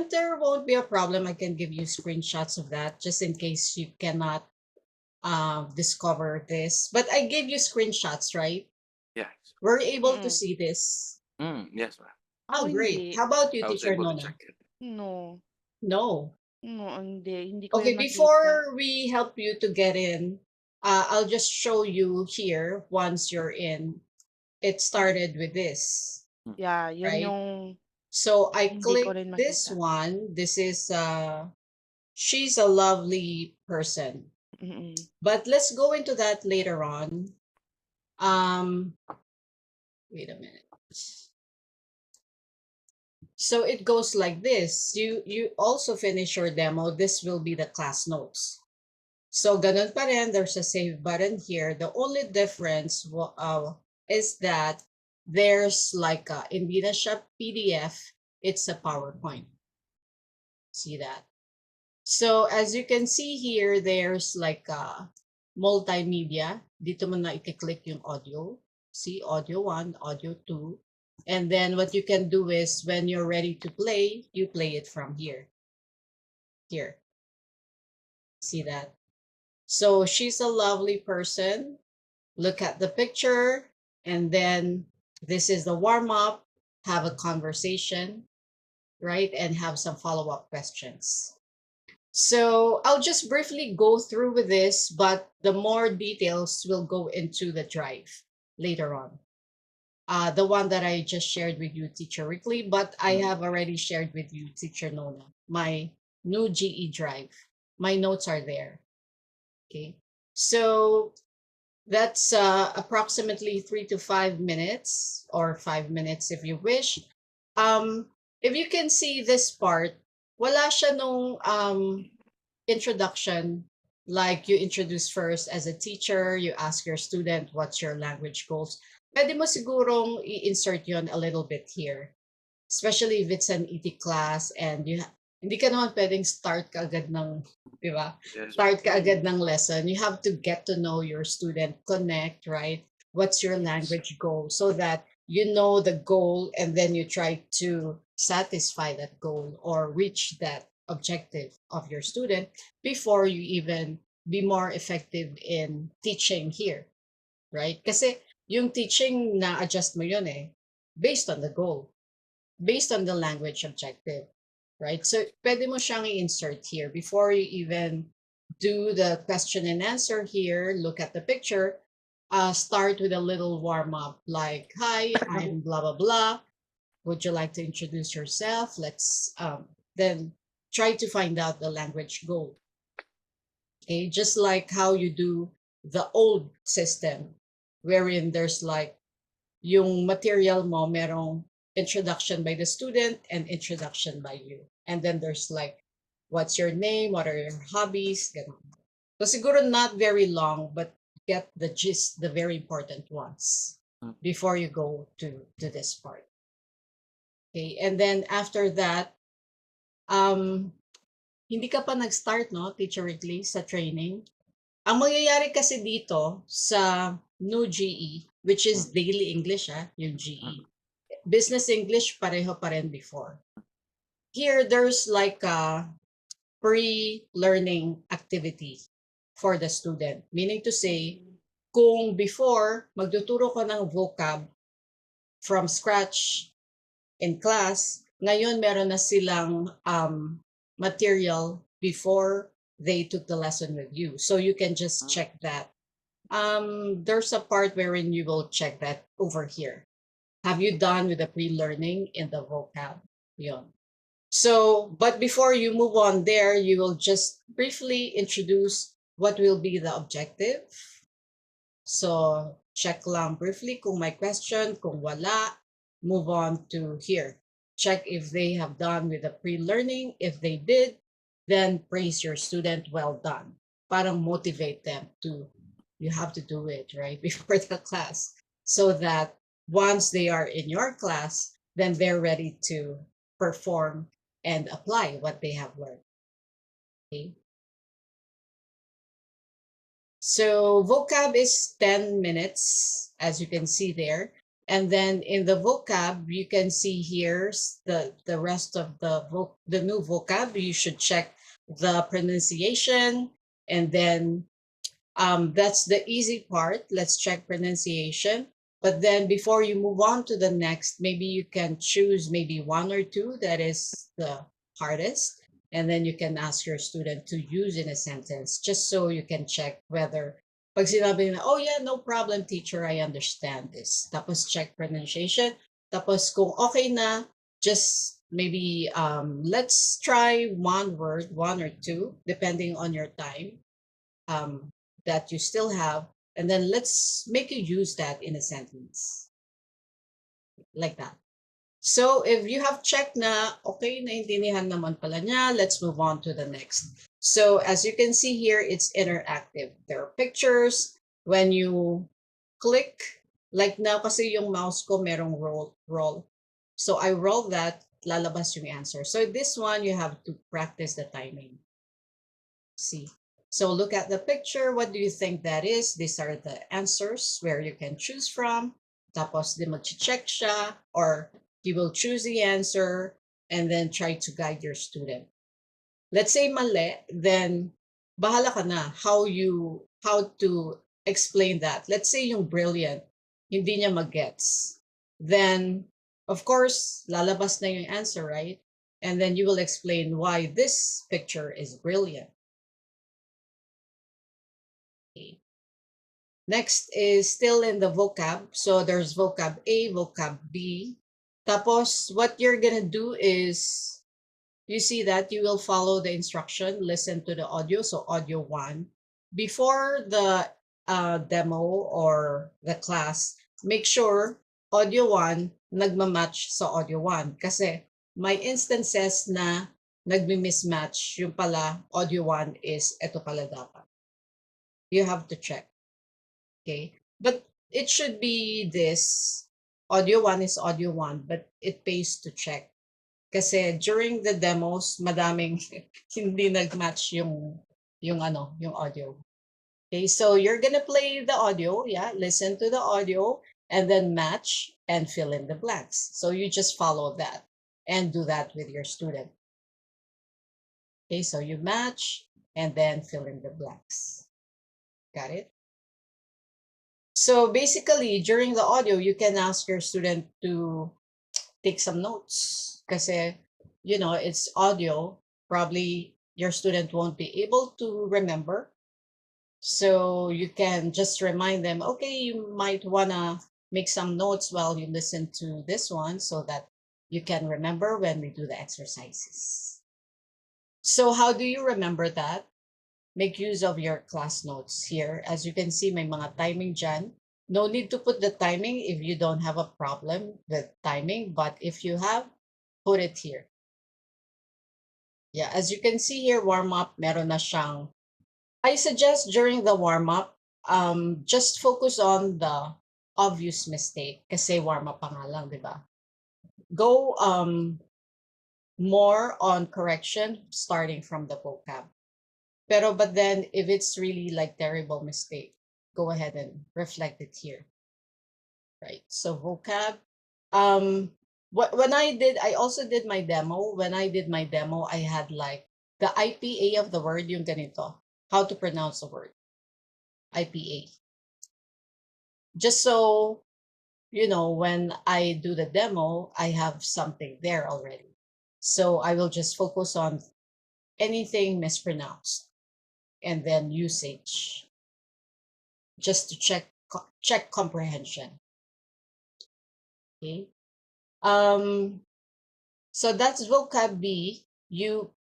And there won't be a problem. I can give you screenshots of that just in case you cannot discover this. But I gave you screenshots, right? Yes. Were you able to Mm. see this? Yes, ma'am. Ako Oh, great. hindi. How about you, I was Teacher able to Nona? check it. No. No. No, hindi ko Okay, yan makita. before we help you to get in, I'll just show you here once you're in. It started with this, Yeah, yun right? yung So I hindi ko click rin this makita. one. This is she's a lovely person. Mm-mm. But let's go into that later on. Wait a minute. So it goes like this. You also finish your demo. This will be the class notes. So ganun pa rin, there's a save button here. The only difference is that there's like hindi na siya PDF, it's a PowerPoint. See that? So as you can see here, there's like a multimedia. Dito mo na i-click yung audio. See, audio 1, audio 2. And then what you can do is when you're ready to play, you play it from here. Here. See that? So she's a lovely person. Look at the picture, and then this is the warm up. Have a conversation, right? And have some follow up questions. So I'll just briefly go through with this, but the more details will go into the drive later on. The one that I just shared with you, Teacher Rickley, but I have already shared with you, Teacher Nona, my new GE drive. My notes are there. Okay. So that's approximately 3 to 5 minutes, or 5 minutes if you wish. If you can see this part, wala siya nung introduction, like you introduce first as a teacher, you ask your student what's your language goals. Pwede mo sigurong i-insert yon a little bit here, especially if it's an ET class and hindi ka naman pwedeng start ka agad ng, di ba? Yes. Start ka agad ng lesson. You have to get to know your student, connect, right? What's your language goal so that you know the goal and then you try to satisfy that goal or reach that objective of your student before you even be more effective in teaching here, right? Kasi yung teaching na adjust mo yun based on the goal, based on the language objective, right? So pwede mo siyang i-insert here before you even do the question and answer here. Look at the picture. Start with a little warm up like, hi, I'm blah, blah, blah. Would you like to introduce yourself? Let's then try to find out the language goal. Okay, just like how you do the old system, wherein there's like yung material mo, merong introduction by the student and introduction by you. And then there's like, what's your name? What are your hobbies? Ganun. So siguro not very long, but get the gist, the very important ones before you go to this part. Okay, and then after that, hindi ka pa nag-start, no, Teacher Wrigley, sa training. Ang mangyayari kasi dito sa new GE, which is daily English, yung GE. Business English, pareho pa rin before. Here, there's like a pre-learning activity for the student. Meaning to say, kung before, magtuturo ko ng vocab from scratch in class, ngayon meron na silang material before they took the lesson with you. So you can just check that. There's a part wherein you will check that over here. Have you done with the pre-learning in the vocab? Yun. So, but before you move on there, you will just briefly introduce what will be the objective. So, check lang briefly kung may question, kung wala, move on to here. Check if they have done with the pre-learning. If they did, then praise your student, well done. Parang motivate them to, you have to do it, right, before the class, so that once they are in your class, then they're ready to perform and apply what they have learned. Okay. So vocab is 10 minutes, as you can see there. And then in the vocab, you can see here's the rest of the new vocab. You should check the pronunciation, and then that's the easy part. Let's check pronunciation. But then before you move on to the next, maybe you can choose maybe one or two that is the hardest. And then you can ask your student to use in a sentence just so you can check whether pag sinabi na, oh yeah, no problem, teacher, I understand this. Tapos check pronunciation. Tapos kung okay na, just maybe let's try one word, one or two, depending on your time. That you still have, and then let's make you use that in a sentence like that. So if you have checked na, okay, naintindihan naman pala niya, let's move on to the next. So as you can see here, it's interactive. There are pictures. When you click, like now kasi yung mouse ko merong roll. So I roll that, lalabas yung answer. So this one, you have to practice the timing. See. So look at the picture. What do you think that is? These are the answers where you can choose from. Tapos di mag-check siya, or he will choose the answer and then try to guide your student. Let's say mali, then bahala ka na how to explain that. Let's say yung brilliant, hindi niya mag-gets. Then, of course, lalabas na yung answer, right? And then you will explain why this picture is brilliant. Next is still in the vocab. So there's vocab A, vocab B. Tapos what you're gonna do is, you see that you will follow the instruction, listen to the audio. So audio 1. Before the demo or the class, make sure audio 1 nagmamatch sa audio 1. Kasi may instances na nagmi-mismatch. Yung pala, audio 1 is ito pala dapat. You have to check. Okay, but it should be this. Audio 1 is audio 1, but it pays to check. Kasi during the demos, madaming hindi nag-match yung audio. Okay, so you're gonna play the audio, yeah, listen to the audio, and then match and fill in the blanks. So you just follow that and do that with your student. Okay, so you match and then fill in the blanks. Got it? So basically, during the audio, you can ask your student to take some notes. Kasi, it's audio. Probably your student won't be able to remember. So you can just remind them, okay, you might want to make some notes while you listen to this one so that you can remember when we do the exercises. So how do you remember that? Make use of your class notes here. As you can see, may mga timing dyan. No need to put the timing if you don't have a problem with timing, but if you have, put it here. Yeah, as you can see here, warm-up, meron na siyang. I suggest during the warm-up, just focus on the obvious mistake kasi warm-up pa nga lang, di ba? Go more on correction starting from the vocab. But then if it's really like terrible mistake, go ahead and reflect it here. Right. So vocab. When I also did my demo. When I did my demo, I had like the IPA of the word, yung ganito. How to pronounce the word. IPA. Just so when I do the demo, I have something there already. So I will just focus on anything mispronounced and then usage, just to check comprehension. Okay. So that's vocab B.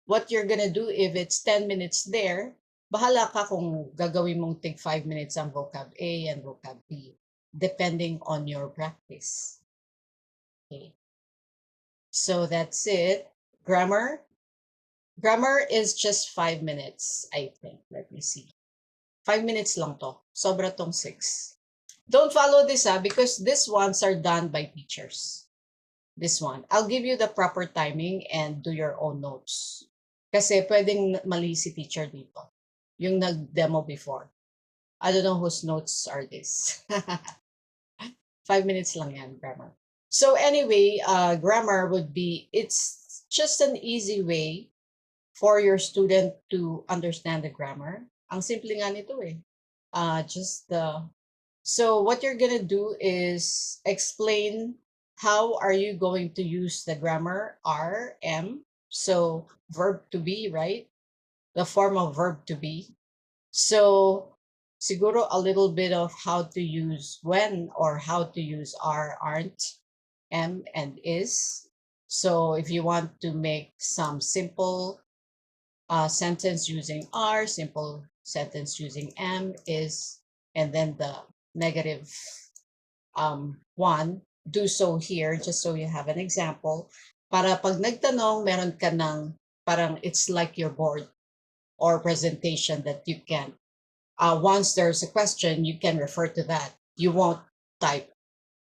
What you're gonna do if it's 10 minutes there, bahala ka kung gagawin mong take 5 minutes ang vocab A and vocab B, depending on your practice. Okay. So that's it. Grammar. Grammar is just 5 minutes, I think. Let me see. 5 minutes lang to. Sobra tong 6. Don't follow this because these ones are done by teachers. This one. I'll give you the proper timing and do your own notes. Kasi pwedeng mali si teacher dito. Yung nag-demo before. I don't know whose notes are this. 5 minutes lang yan, grammar. So anyway, grammar would be, it's just an easy way for your student to understand the grammar. Ang simple nga nito eh. Just the So what you're gonna do is explain how are you going to use the grammar are, am. So verb to be, right? The form of verb to be. So siguro a little bit of how to use when or how to use are, aren't, am, and is. So if you want to make some simple sentence using are, simple sentence using am, is, and then the negative one, do so here just so you have an example. Para pag nagtanong, meron ka ng parang it's like your board or presentation that you can. Once there's a question, you can refer to that. You won't type.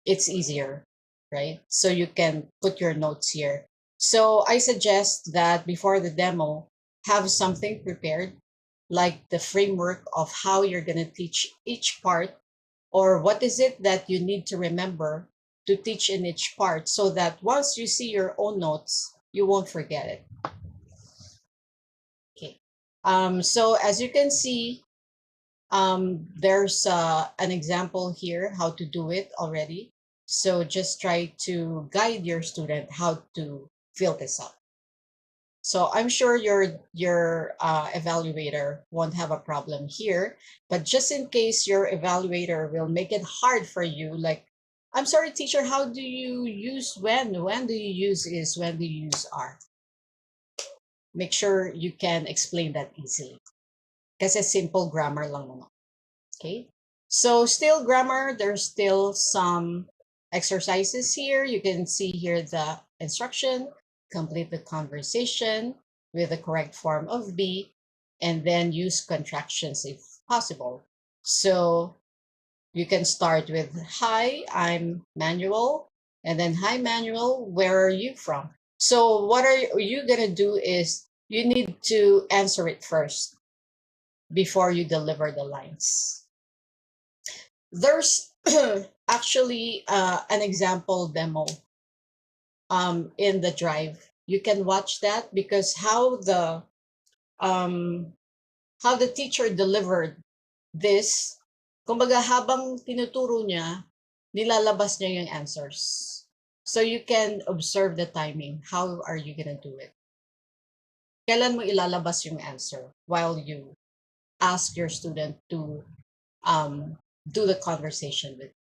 It's easier, right? So you can put your notes here. So I suggest that before the demo, have something prepared, like the framework of how you're going to teach each part, or what is it that you need to remember to teach in each part, so that once you see your own notes, you won't forget it. Okay. So as you can see, there's an example here how to do it already. So just try to guide your student how to fill this up. So I'm sure your evaluator won't have a problem here, but just in case your evaluator will make it hard for you, like, I'm sorry, teacher, how do you use when? When do you use is? When do you use are? Make sure you can explain that easily. Kasi simple grammar lang naman. Okay, so still grammar, there's still some exercises here. You can see here the instruction, complete the conversation with the correct form of be, and then use contractions if possible. So you can start with, hi, I'm Manuel, and then, hi, Manuel, where are you from? So what are you gonna do is you need to answer it first before you deliver the lines. There's actually an example demo in the drive. You can watch that, because um, how the teacher delivered this, kumbaga habang tinuturo niya, nilalabas niya yung answers. So you can observe the timing. How are you gonna do it? Kailan mo ilalabas yung answer while you ask your student to do the conversation with?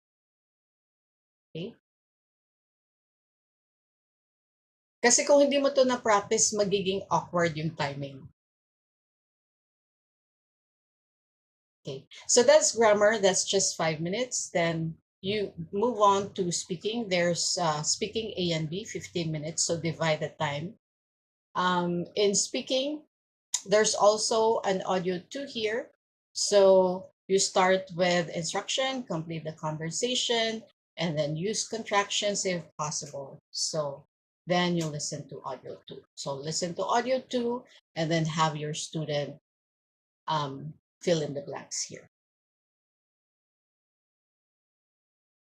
Okay? Kasi kung hindi mo to na-practice, magiging awkward yung timing. Okay, so that's grammar. That's just 5 minutes. Then you move on to speaking. There's speaking A and B, 15 minutes. So divide the time. In speaking, there's also an audio 2 here. So you start with instruction, complete the conversation, and then use contractions if possible. So then you listen to audio 2. So listen to audio 2, and then have your student fill in the blanks here.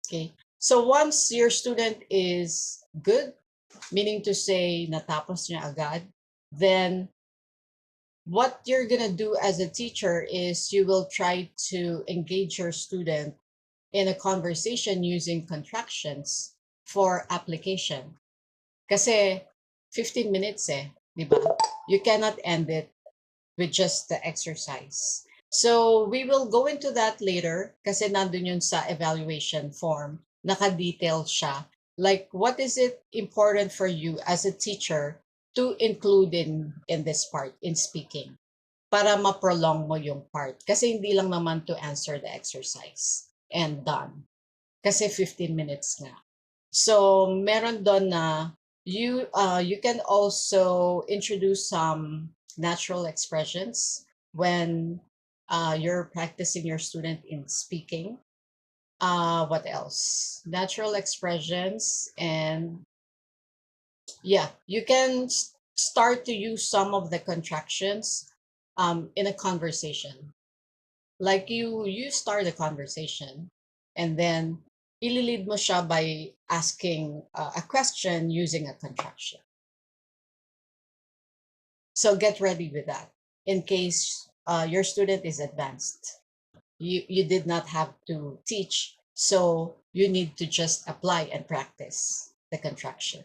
Okay, so once your student is good, meaning to say natapos niya agad, then what you're gonna do as a teacher is you will try to engage your student in a conversation using contractions for application. Kasi 15 minutes di ba? You cannot end it with just the exercise. So we will go into that later, kasi nandun yun sa evaluation form. Naka-detail siya. Like, what is it important for you as a teacher to include in this part, in speaking? Para ma-prolong mo yung part. Kasi hindi lang naman to answer the exercise and done. Kasi 15 minutes nga. So meron doon na you can also introduce some natural expressions when you're practicing your student in speaking. What else? Natural expressions, and yeah, you can start to use some of the contractions in a conversation. Like you start a conversation, and then ililid mo siya by asking a question using a contraction. So get ready with that in case your student is advanced. You did not have to teach, so you need to just apply and practice the contraction.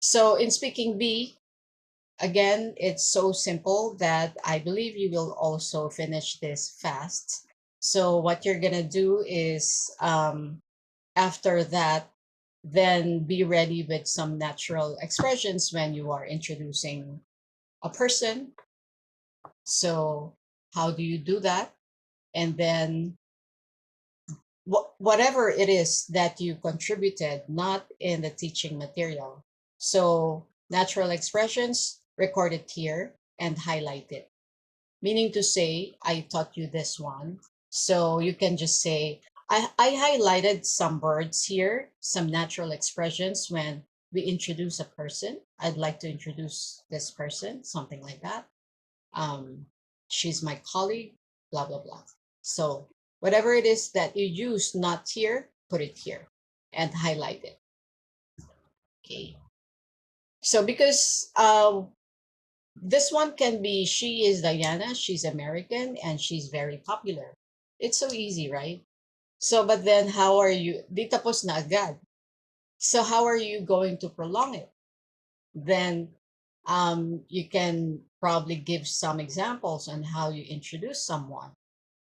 So in speaking B, again, it's so simple that I believe you will also finish this fast. So what you're gonna do is after that, then be ready with some natural expressions when you are introducing a person. So how do you do that? And then whatever it is that you contributed, not in the teaching material. So natural expressions, record it here and highlight it. Meaning to say, I taught you this one. So you can just say, I highlighted some words here, some natural expressions when we introduce a person. I'd like to introduce this person, something like that. She's my colleague, blah, blah, blah. So whatever it is that you use not here, put it here and highlight it. Okay. So because this one can be, she is Diana, she's American, and she's very popular. It's so easy, right? So, but then how are you, di tapos na agad. So how are you going to prolong it? Then you can probably give some examples on how you introduce someone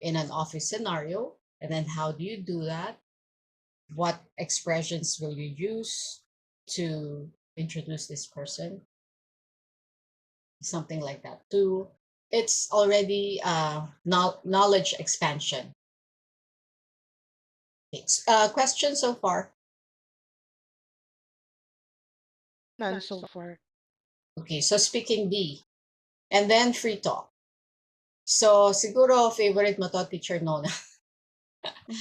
in an office scenario. And then how do you do that? What expressions will you use to introduce this person? Something like that too. It's already knowledge expansion. Question so far? None so far. Okay, so speaking B, and then free talk. So siguro favorite mo to, Teacher Nona,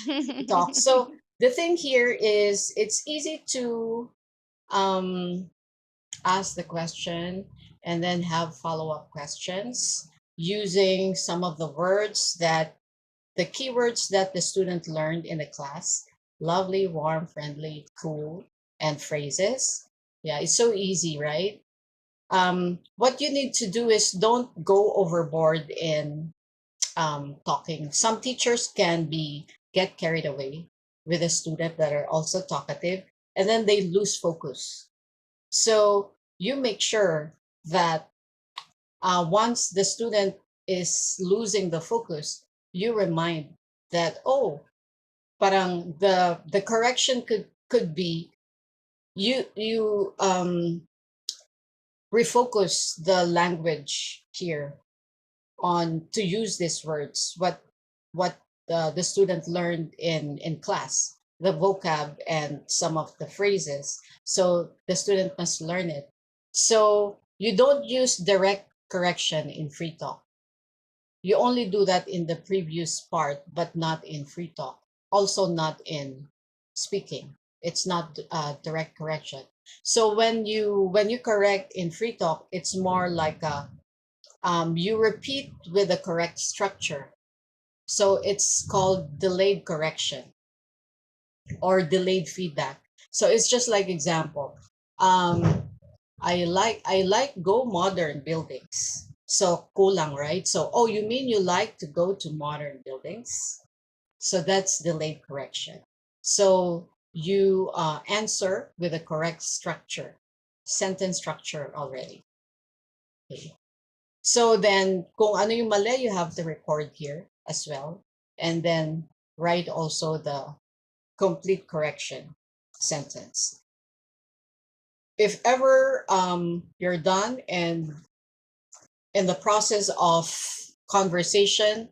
free talk. So the thing here is it's easy to um, ask the question and then have follow-up questions using some of the words that the keywords that the student learned in the class: lovely, warm, friendly, cool, and phrases. Yeah, it's so easy, right? What you need to do is don't go overboard in talking. Some teachers can be get carried away with a student that are also talkative, and then they lose focus. So you make sure that once the student is losing the focus, you remind that, oh, parang the correction could be you refocus the language here on to use these words, what the student learned in class, the vocab and some of the phrases. So the student must learn it. So you don't use direct correction in free talk. You only do that in the previous part, but not in free talk. Also not in speaking. It's not direct correction. So when you correct in free talk, it's more like a you repeat with the correct structure. So it's called delayed correction or delayed feedback. So it's just like example. Um, I like go modern buildings. So kulang, right? So oh, you mean you like to go to modern buildings? So that's delayed correction. So you answer with the correct structure, sentence structure already. Okay. So then, kung ano yung mali, you have to record here as well. And then write also the complete correction sentence. If ever you're done and in the process of conversation,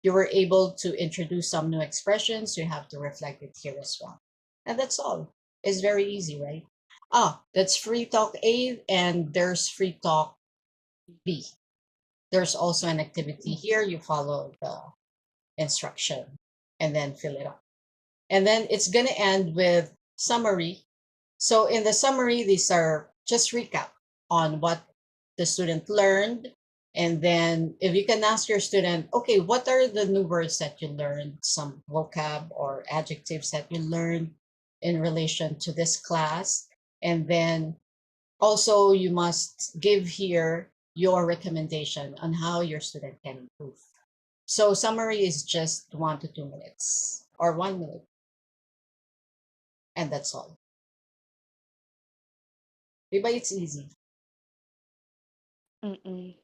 you were able to introduce some new expressions, you have to reflect it here as well. And that's all. It's very easy, right? That's free talk A and there's free talk B. There's also an activity here. You follow the instruction and then fill it up. And then it's going to end with summary. So in the summary, these are just recap on what the student learned And then if you can ask your student, okay, what are the new words that you learned, some vocab or adjectives that you learned in relation to this class? And then also you must give here your recommendation on how your student can improve. So summary is just 1 to 2 minutes or 1 minute, and that's all. Diba, it's easy. Mm-mm.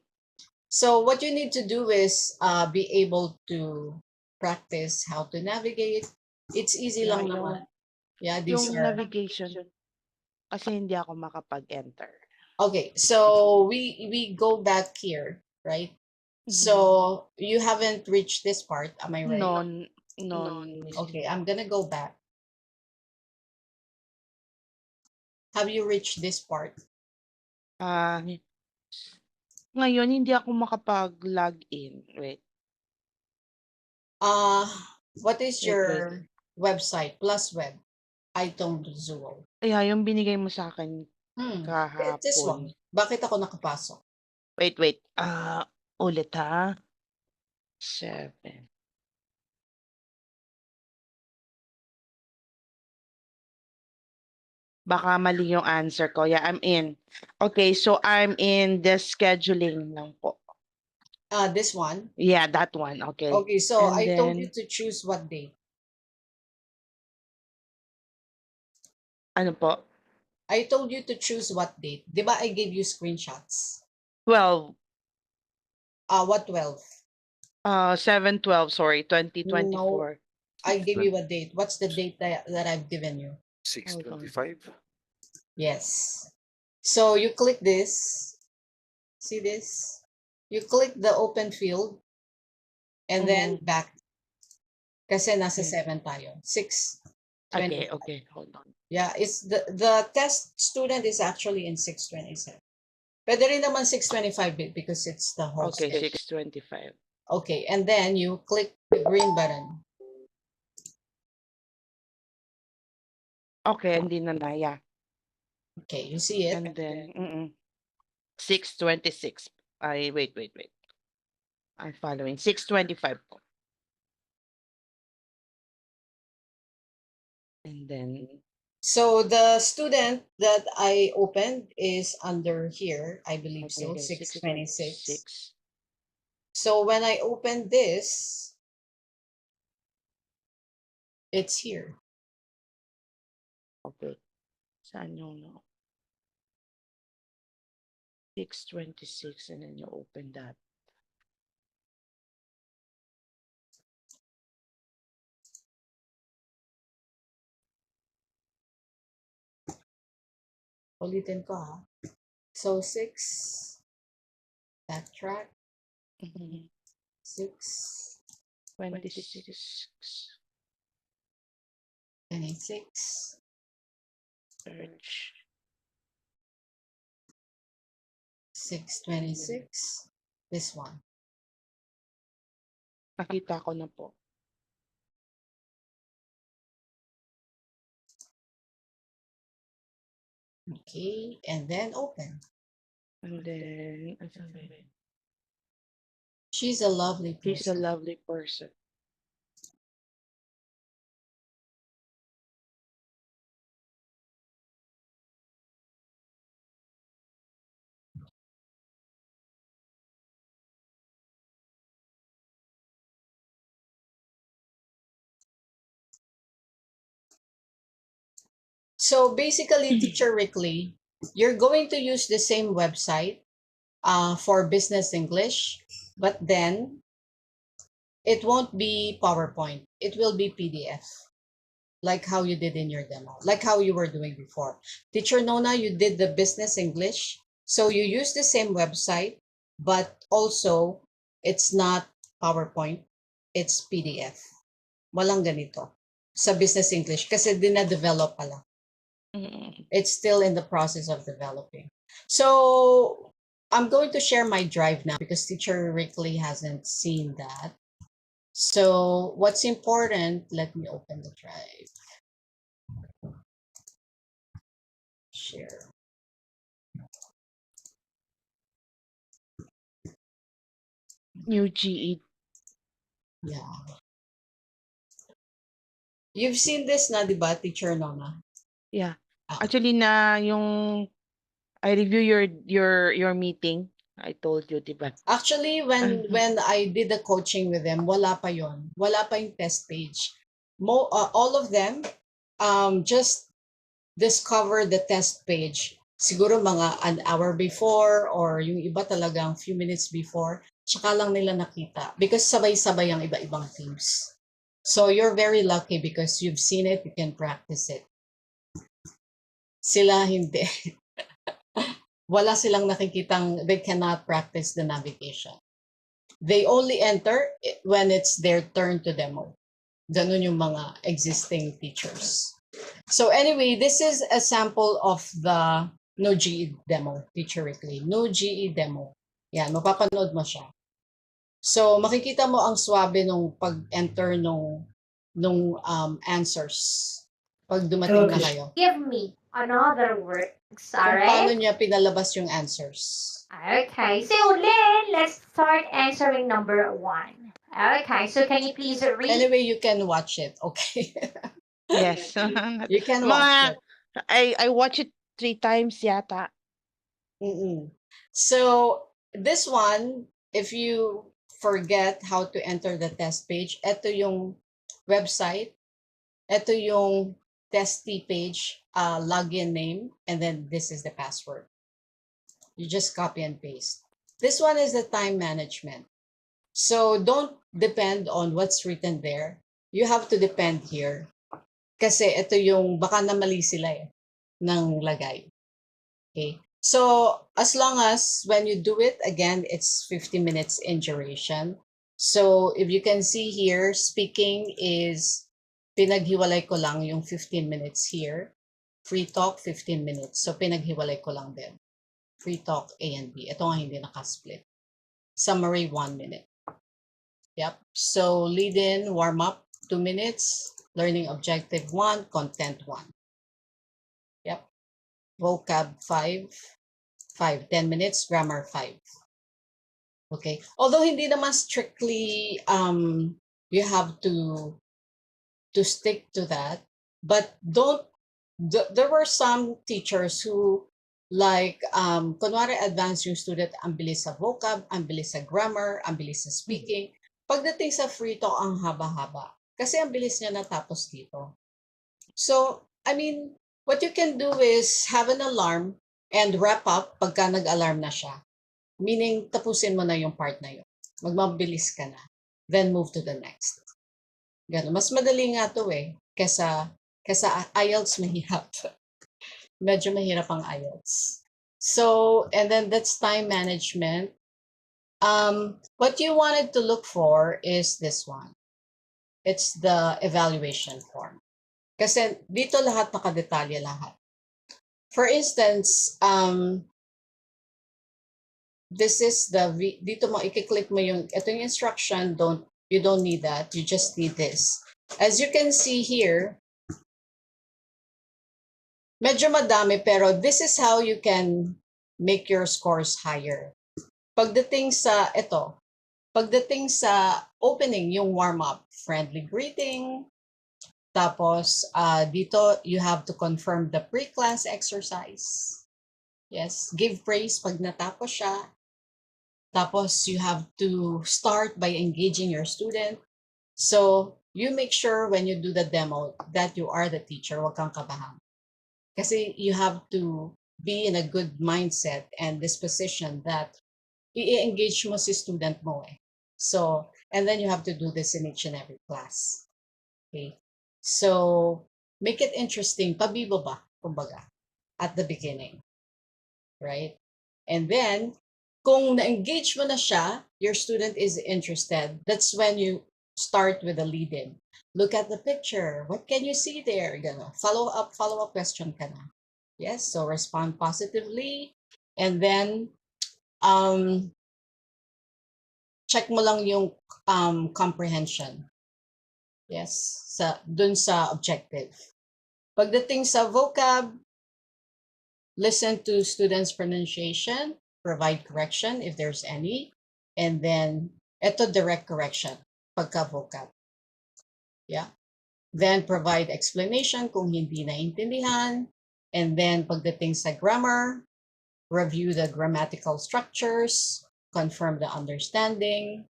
So what you need to do is be able to practice how to navigate. It's easy Yeah, lang naman. Yeah, these yung are navigation, kasi hindi ako makapag-enter. okay. So we go back here, right? So you haven't reached this part, am I right? Non, Okay, I'm gonna go back. Have you reached this part? ah, ngayon hindi ako makapag-login. Wait, Uh, what is wait, wait. your website? Plus web. iTone Duo. Yung binigay mo sa akin This kahapon. one. Bakit ako nakapasok? Wait. Ulit ha. 7. Baka mali yung answer ko. Yeah, I'm in. Okay, so I'm in the scheduling lang po. This one. Yeah, that one. Okay. Okay, so And I told you then, to choose what date. ano po? I told you to choose what date. Di ba I gave you screenshots? 12. What 12? 7/12, sorry, No, 2024. I gave you a date. What's the date that I've given you? Hold on. 625. Yes. So you click this. See this? You click the open field and then back. Kasi nasa Okay. 7 tayo. 6:20. Okay, hold on. Yeah, it's the test student is actually in 6:27. Pwede rin naman 6:25 because it's the whole Okay, schedule. 6:25. Okay, and then you click the green button. Okay, hindi na yeah. Okay, you see it? And then, 6:26. Wait. I'm following. 6:25 po. And then, So the student that I opened is under here, I believe so, okay, 6:26. 6:26. So when I open this, it's here. Okay. Saan yung no? 6:26 and then you open that. Ulitin ko ha. So 6, backtrack, 6, 26. 26, Search. 6:26, this one. Nakita ko na po. Okay, and then open. And then, She's a lovely she's a person. lovely person. So basically, Teacher Rickley, you're going to use the same website for business English, but then it won't be PowerPoint. It will be PDF, like how you did in your demo, like how you were doing before. Teacher Nona, you did the business English. So you use the same website, but also it's not PowerPoint, it's PDF. Walang ganito sa business English kasi dina-develop pa lang. It's still in the process of developing. So I'm going to share my drive now because Teacher Rickley hasn't seen that. So what's important, let me open the drive. Share. New GE. Yeah. You've seen this na, di ba, Teacher Nona? Yeah. Ah, Actually, na yung I review your meeting. I told you, diba? Actually, when I did the coaching with them, wala pa yon. Wala pa yung test page. All of them just discover the test page. Siguro mga an hour before or yung iba talagang few minutes before, tsaka lang nila nakita. Because sabay-sabay ang iba-ibang teams. So you're very lucky because you've seen it, you can practice it. Sila hindi. Wala silang nakikitang, they cannot practice the navigation. They only enter when it's their turn to demo. Ganun yung mga existing teachers. So anyway, this is a sample of the No GE demo, Teacher Rickly. No GE demo. Yan, mapapanood mo siya. So makikita mo ang swabe nung pag-enter nung answers. Pag dumating na kayo. Give me another word. Kung paano Alright? niya pinalabas yung answers. Okay, so Lynn, let's start answering number 1. Okay, so can you please read? Anyway, you can watch it, okay? Yes. You can watch Mga, it. I watch it 3 times yata. Mm-mm. So this one, if you forget how to enter the test page, ito yung website, ito yung testee page, login name, and then this is the password. You just copy and paste. This one is the time management. So don't depend on what's written there. You have to depend here. Kasi ito yung baka namali sila ng lagay. Okay. So as long as when you do it, again, it's 50 minutes in duration. So if you can see here, speaking is pinaghiwalay ko lang yung 15 minutes here. Free talk, 15 minutes. So pinaghiwalay ko lang din. Free talk, A and B. Ito nga hindi nakasplit. Summary, 1 minute. Yep. So lead in, warm up, 2 minutes. Learning objective 1, content 1. Yep. Vocab 5, 10 minutes, grammar 5. Okay. Although hindi naman strictly you have to stick to that, but don't there were some teachers who like kunwari advanced yung student, ang bilis sa vocab, ang bilis sa grammar, ang bilis sa speaking. Pagdating sa free talk, ang haba-haba. Kasi ang bilis niya natapos dito. So, I mean, what you can do is have an alarm and wrap up pagka nag-alarm na siya. Meaning, tapusin mo na yung part na yun. Magmabilis ka na. Then move to the next. Ganun. Mas madali nga to kesa IELTS mahirap. Medyo mahirap ang IELTS. So, and then that's time management. What you wanted to look for is this one. It's the evaluation form. Kasi dito lahat nakadetalye lahat. For instance, this is the dito mo i-click mo yung ito yung instruction, you don't need that, you just need this. As you can see here, medyo madami pero this is how you can make your scores higher. Pagdating sa opening, yung warm up, friendly greeting, tapos dito you have to confirm the pre-class exercise. Yes, give praise pag natapos siya. Tapos you have to start by engaging your student. So you make sure when you do the demo that you are the teacher, wag kang kabahan. Kasi you have to be in a good mindset and disposition that i-engage mo si student mo So, and then you have to do this in each and every class. Okay. So, make it interesting. Pabibo ba, kumbaga, at the beginning. Right? And then, kung na-engage mo na siya, your student is interested, that's when you start with the lead-in. Look at the picture. What can you see there? Gano. Follow-up question ka na. Yes, so respond positively. And then, check mo lang yung comprehension. Yes, dun sa objective. Pagdating sa vocab, listen to students' pronunciation, provide correction if there's any, and then Ito direct correction, pagka-vocab. Yeah. Then provide explanation kung hindi naintindihan. And then pagdating sa grammar, review the grammatical structures, confirm the understanding.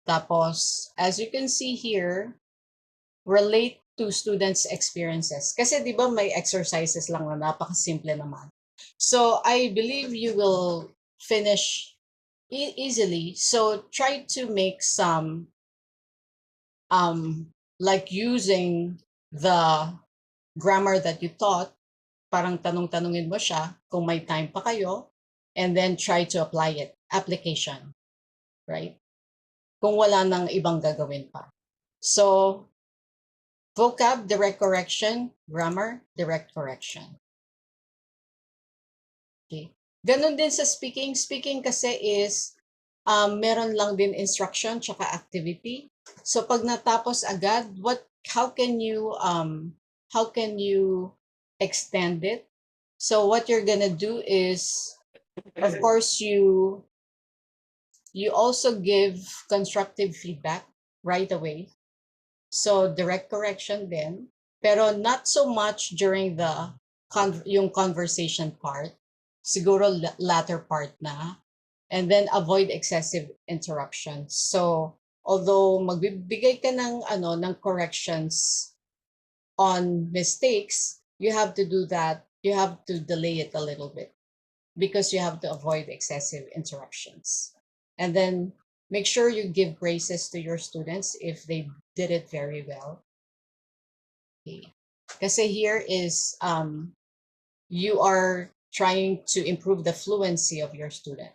Tapos, as you can see here, relate to students' experiences. Kasi di ba may exercises lang na napakasimple naman. So I believe you will finish easily. So try to make some like using the grammar that you taught, parang tanong-tanungin mo siya kung may time pa kayo, and then try to apply it, application, right? Kung wala nang ibang gagawin pa. So, vocab, direct correction, grammar, direct correction. Okay. Ganon din sa speaking. Speaking kasi is, meron lang din instruction tsaka activity. So, pag natapos agad, how can you extend it? So what you're gonna do is, of course, you also give constructive feedback right away. So direct correction then, pero not so much during the yung conversation part. Siguro latter part na. And then avoid excessive interruptions. So although magbibigay ka ng corrections on mistakes, you have to do that. You have to delay it a little bit because you have to avoid excessive interruptions. And then make sure you give praises to your students if they did it very well. Okay. Kasi here is you are trying to improve the fluency of your student.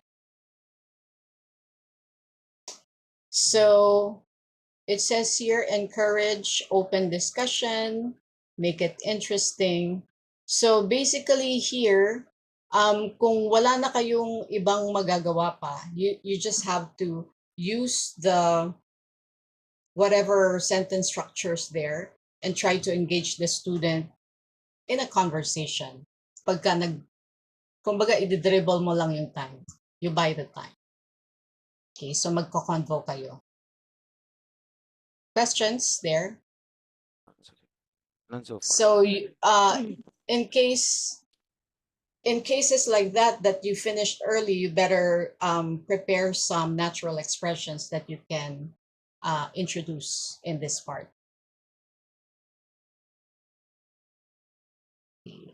So it says here, encourage open discussion, make it interesting. So basically here, kung wala na kayong ibang magagawa pa, you just have to use the whatever sentence structures there and try to engage the student in a conversation. Pagka kumbaga i-dribble mo lang yung time. You buy the time. Okay, so magko-convo kayo. Questions there? None so far. So in cases like that you finished early, you better prepare some natural expressions that you can introduce in this part.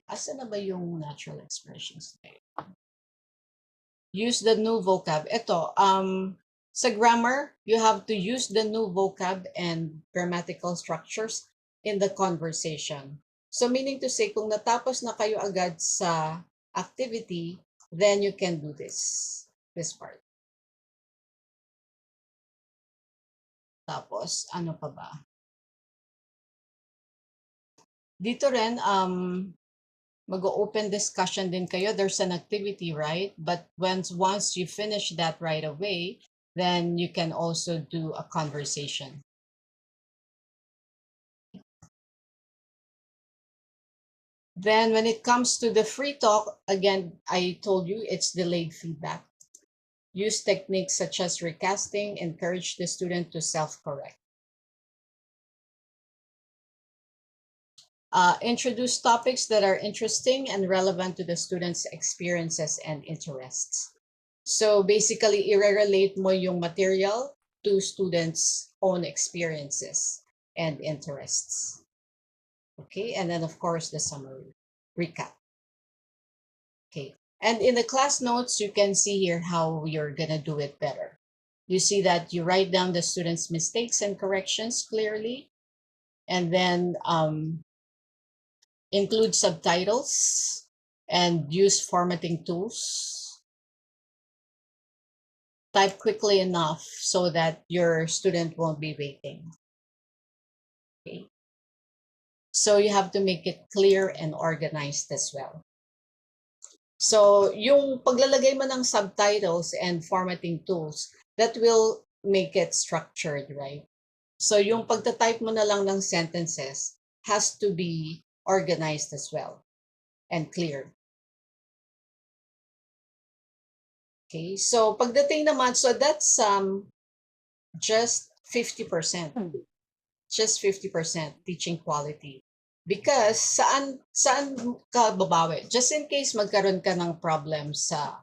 Asa na ba yung natural expressions? Use the new vocab. Ito, sa grammar, you have to use the new vocab and grammatical structures in the conversation. So meaning to say, kung natapos na kayo agad sa activity, then you can do this part. Tapos, ano pa ba? Dito rin, mag-open discussion din kayo. There's an activity, right? But once you finish that right away, then you can also do a conversation. Then when it comes to the free talk, again, I told you it's delayed feedback. Use techniques such as recasting, encourage the student to self-correct. Introduce topics that are interesting and relevant to the students' experiences and interests. So basically, i-relate mo yung material to students' own experiences and interests. Okay, and then of course the summary, recap. Okay, and in the class notes, you can see here how you're gonna do it better. You see that you write down the students' mistakes and corrections clearly, and then include subtitles and use formatting tools. Type quickly enough so that your student won't be waiting. Okay. So you have to make it clear and organized as well. So yung paglalagay mo ng subtitles and formatting tools, that will make it structured, right? So yung pagtatype mo na lang ng sentences has to be organized as well and clear. Okay, so pagdating naman, so that's just 50%. Hmm. Just 50% teaching quality. Because saan ka babawi? Just in case magkaroon ka ng problem sa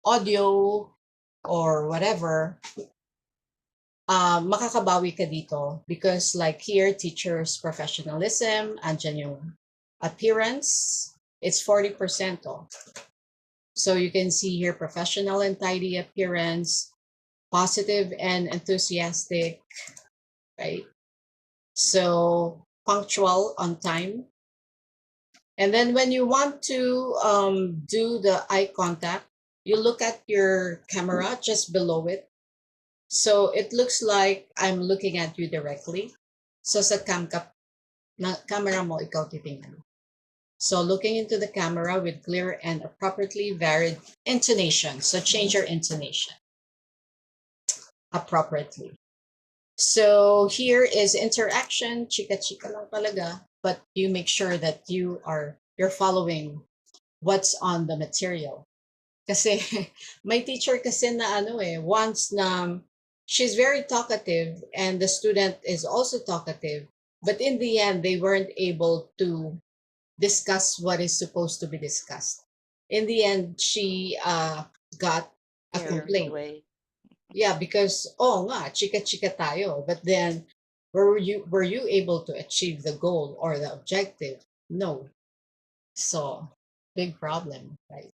audio or whatever, makakabawi ka dito because like here, teachers professionalism, andyan yung appearance, it's 40% off. So you can see here professional and tidy appearance, positive and enthusiastic, right? So punctual, on time. And then when you want to do the eye contact, you look at your camera just below it. So it looks like I'm looking at you directly. So sa camera mo, ikaw titingnan. So looking into the camera with clear and appropriately varied intonation. So change your intonation appropriately. So here is interaction, chika-chika lang talaga, but you make sure that you're following what's on the material. Kasi may teacher kasi na once na she's very talkative and the student is also talkative, but in the end they weren't able to discuss what is supposed to be discussed. In the end, she got a Carried complaint. away. Yeah, because nga, chika-chika tayo. But then, were you able to achieve the goal or the objective? No. So, big problem, right?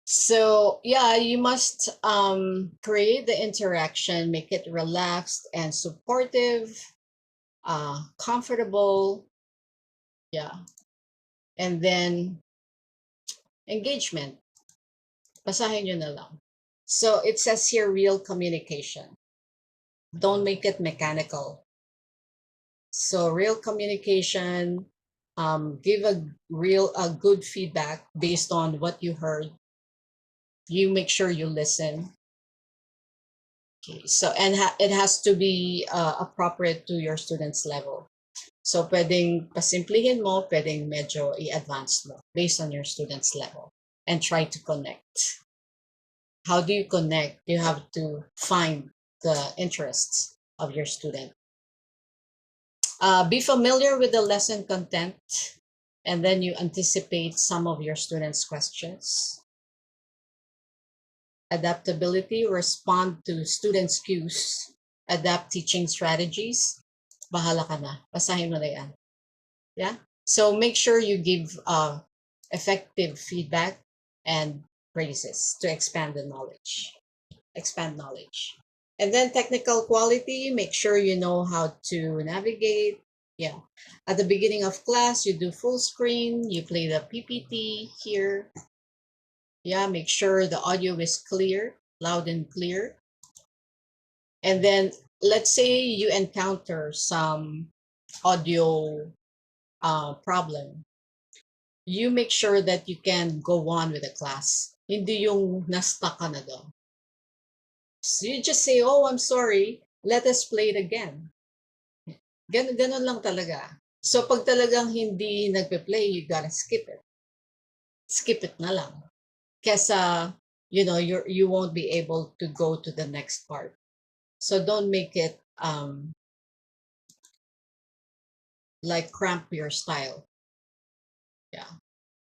So yeah, you must create the interaction, make it relaxed and supportive, comfortable, yeah, and then engagement. Basahin nyo na lang. So it says here real communication. Don't make it mechanical. So real communication, give a good feedback based on what you heard. You make sure you listen. Okay, so and it has to be appropriate to your students' level. So pwedeng pasimplihin mo, pwedeng medyo i-advance mo based on your students' level and try to connect. How do you connect? You have to find the interests of your student. Be familiar with the lesson content, and then you anticipate some of your students' questions. Adaptability, respond to students' cues, adapt teaching strategies. Bahala ka na. Basahin mo na yan. Yeah. So make sure you give effective feedback and praises to expand the knowledge. Expand knowledge. And then technical quality, make sure you know how to navigate. Yeah. At the beginning of class, you do full screen, you play the PPT here. Yeah, make sure the audio is clear, loud and clear. And then let's say you encounter some audio problem. You make sure that you can go on with the class. Hindi yung na-stuck ka na doon. So you just say, oh, I'm sorry, let us play it again. Ganun lang talaga. So pag talagang hindi nagpe-play, you gotta skip it. Skip it na lang. Kesa, you won't be able to go to the next part. So don't make it like cramp your style. Yeah.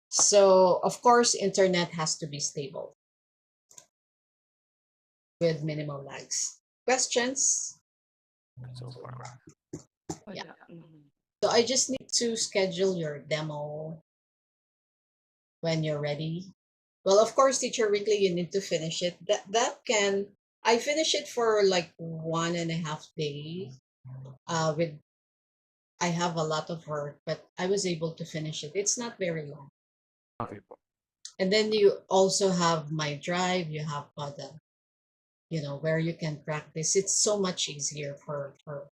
So of course, internet has to be stable with minimal lags. Questions? So far. Yeah. Mhm. So I just need to schedule your demo when you're ready. Well, of course, Teacher Weekly, you need to finish it. I finish it for like 1.5 days. With I have a lot of work, but I was able to finish it. It's not very long. Okay po. And then you also have my drive. You have where you can practice. It's so much easier for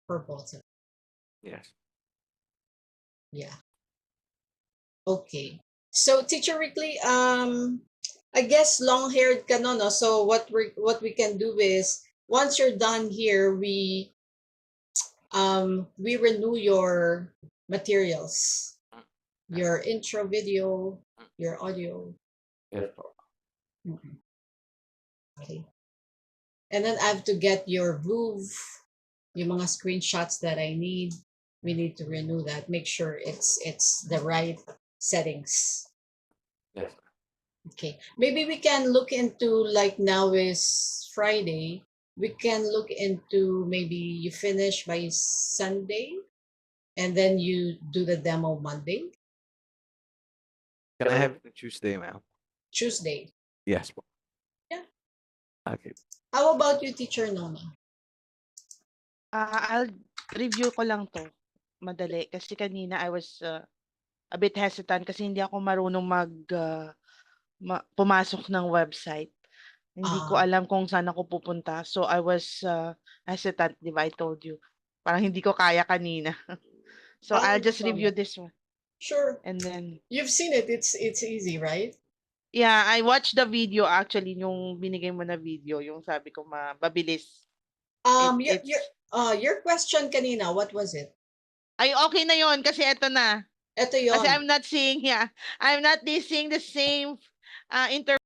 both of Yes. you. Yeah. Okay. So Teacher Weekly, I guess long-haired ka no. So what we can do is once you're done here, we renew your materials, your intro video, your audio. Yes po. Mhm. Okay. And then I have to get your Groove, yung mga screenshots that I need. We need to renew that. Make sure it's the right settings. Yes. Okay. Maybe we can look into, like, now is Friday. We can look into, maybe you finish by Sunday and then you do the demo Monday, Can I have it on Tuesday, ma'am? Tuesday. Yes po. Yeah. Okay. How about you, Teacher Nona? I'll review ko lang to. Madali. Kasi kanina I was a bit hesitant kasi hindi ako marunong pumasok ng website. Hindi ko Ah. alam kung saan ako pupunta. So I was hesitant, di ba? I told you. Parang hindi ko kaya kanina. So I'll No just review problem. this one. Sure. And then, You've seen it. It's easy, right? yeah, I watched the video actually, yung binigay mo na video, yung sabi ko mabilis. Your question kanina, what was it? Ay, okay na yon kasi eto na. Ito Kasi yon. I'm not seeing the same interview